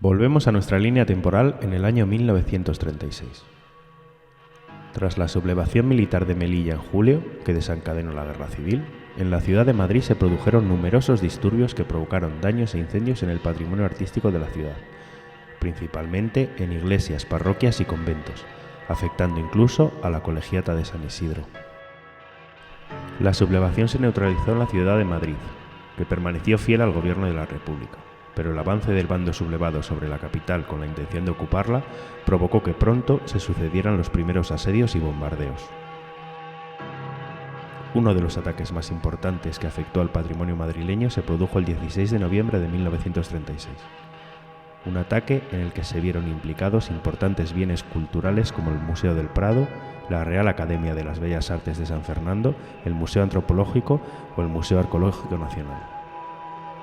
Volvemos a nuestra línea temporal en el año 1936. Tras la sublevación militar de Melilla en julio, que desencadenó la Guerra Civil, en la ciudad de Madrid se produjeron numerosos disturbios que provocaron daños e incendios en el patrimonio artístico de la ciudad, principalmente en iglesias, parroquias y conventos, afectando incluso a la Colegiata de San Isidro. La sublevación se neutralizó en la ciudad de Madrid, que permaneció fiel al gobierno de la República, pero el avance del bando sublevado sobre la capital con la intención de ocuparla provocó que pronto se sucedieran los primeros asedios y bombardeos. Uno de los ataques más importantes que afectó al patrimonio madrileño se produjo el 16 de noviembre de 1936. Un ataque en el que se vieron implicados importantes bienes culturales como el Museo del Prado, la Real Academia de las Bellas Artes de San Fernando, el Museo Antropológico o el Museo Arqueológico Nacional.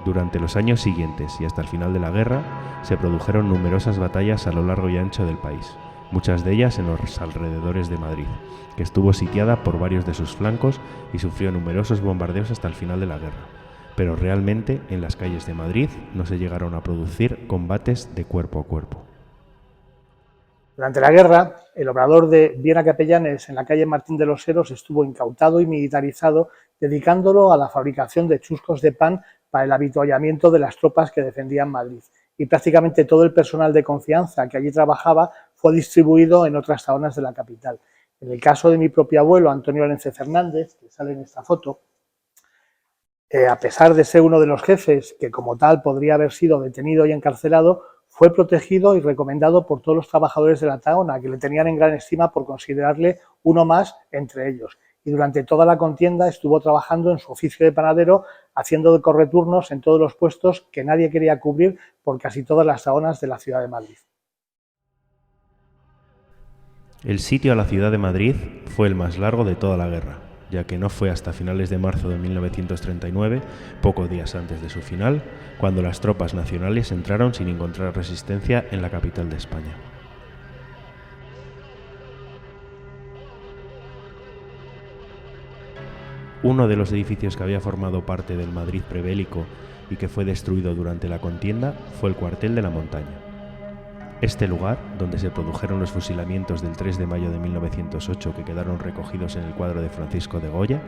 Durante los años siguientes y hasta el final de la guerra, se produjeron numerosas batallas a lo largo y ancho del país, muchas de ellas en los alrededores de Madrid, que estuvo sitiada por varios de sus flancos y sufrió numerosos bombardeos hasta el final de la guerra. Pero realmente en las calles de Madrid no se llegaron a producir combates de cuerpo a cuerpo. Durante la guerra, el obrador de Viera Capellanes en la calle Martín de los Heros estuvo incautado y militarizado, dedicándolo a la fabricación de chuscos de pan para el avituallamiento de las tropas que defendían Madrid. Y prácticamente todo el personal de confianza que allí trabajaba fue distribuido en otras zonas de la capital. En el caso de mi propio abuelo, Antonio Orense Fernández, que sale en esta foto, a pesar de ser uno de los jefes que como tal podría haber sido detenido y encarcelado, fue protegido y recomendado por todos los trabajadores de la Tahona, que le tenían en gran estima por considerarle uno más entre ellos. Y durante toda la contienda estuvo trabajando en su oficio de panadero, haciendo de correturnos en todos los puestos que nadie quería cubrir por casi todas las Tahonas de la ciudad de Madrid. El sitio a la ciudad de Madrid fue el más largo de toda la guerra, ya que no fue hasta finales de marzo de 1939, pocos días antes de su final, cuando las tropas nacionales entraron sin encontrar resistencia en la capital de España. Uno de los edificios que había formado parte del Madrid prebélico y que fue destruido durante la contienda fue el cuartel de la Montaña. Este lugar, donde se produjeron los fusilamientos del 3 de mayo de 1908 que quedaron recogidos en el cuadro de Francisco de Goya,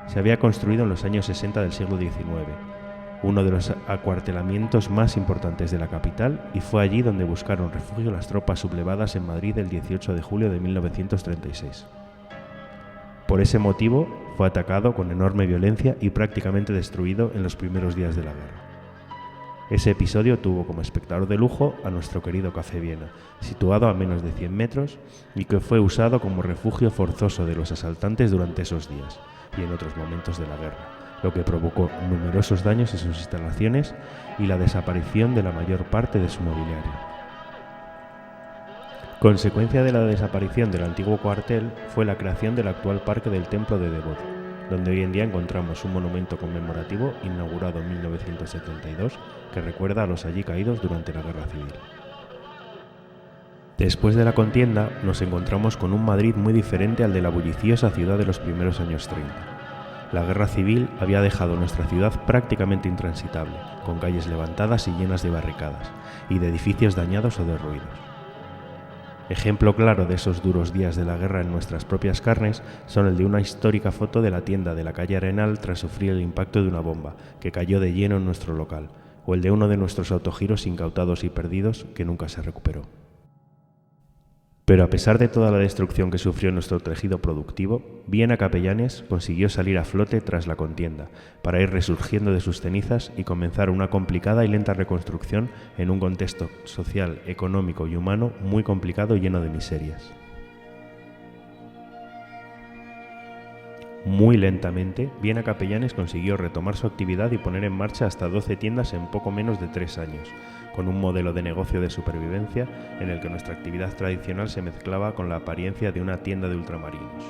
se había construido en los años 60 del siglo XIX, uno de los acuartelamientos más importantes de la capital, y fue allí donde buscaron refugio las tropas sublevadas en Madrid el 18 de julio de 1936. Por ese motivo, fue atacado con enorme violencia y prácticamente destruido en los primeros días de la guerra. Ese episodio tuvo como espectador de lujo a nuestro querido Café Viena, situado a menos de 100 metros y que fue usado como refugio forzoso de los asaltantes durante esos días y en otros momentos de la guerra, lo que provocó numerosos daños en sus instalaciones y la desaparición de la mayor parte de su mobiliario. Consecuencia de la desaparición del antiguo cuartel fue la creación del actual Parque del Templo de Devot, donde hoy en día encontramos un monumento conmemorativo inaugurado en 1972 que recuerda a los allí caídos durante la Guerra Civil. Después de la contienda nos encontramos con un Madrid muy diferente al de la bulliciosa ciudad de los primeros años 30. La Guerra Civil había dejado nuestra ciudad prácticamente intransitable, con calles levantadas y llenas de barricadas, y de edificios dañados o derruidos. Ejemplo claro de esos duros días de la guerra en nuestras propias carnes son el de una histórica foto de la tienda de la calle Arenal tras sufrir el impacto de una bomba que cayó de lleno en nuestro local, o el de uno de nuestros autogiros incautados y perdidos que nunca se recuperó. Pero a pesar de toda la destrucción que sufrió nuestro tejido productivo, Viena Capellanes consiguió salir a flote tras la contienda, para ir resurgiendo de sus cenizas y comenzar una complicada y lenta reconstrucción en un contexto social, económico y humano muy complicado y lleno de miserias. Muy lentamente, Viena Capellanes consiguió retomar su actividad y poner en marcha hasta 12 tiendas en poco menos de 3 años, con un modelo de negocio de supervivencia en el que nuestra actividad tradicional se mezclaba con la apariencia de una tienda de ultramarinos.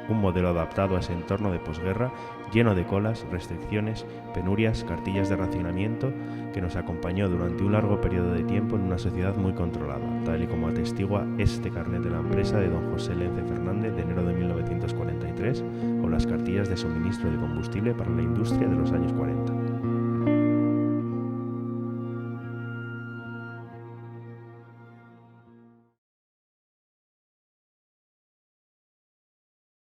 Un modelo adaptado a ese entorno de posguerra, lleno de colas, restricciones, penurias, cartillas de racionamiento, que nos acompañó durante un largo periodo de tiempo en una sociedad muy controlada, tal y como atestigua este carnet de la empresa de don José Lence Fernández de enero de 1943 o las cartillas de suministro de combustible para la industria de los años 40.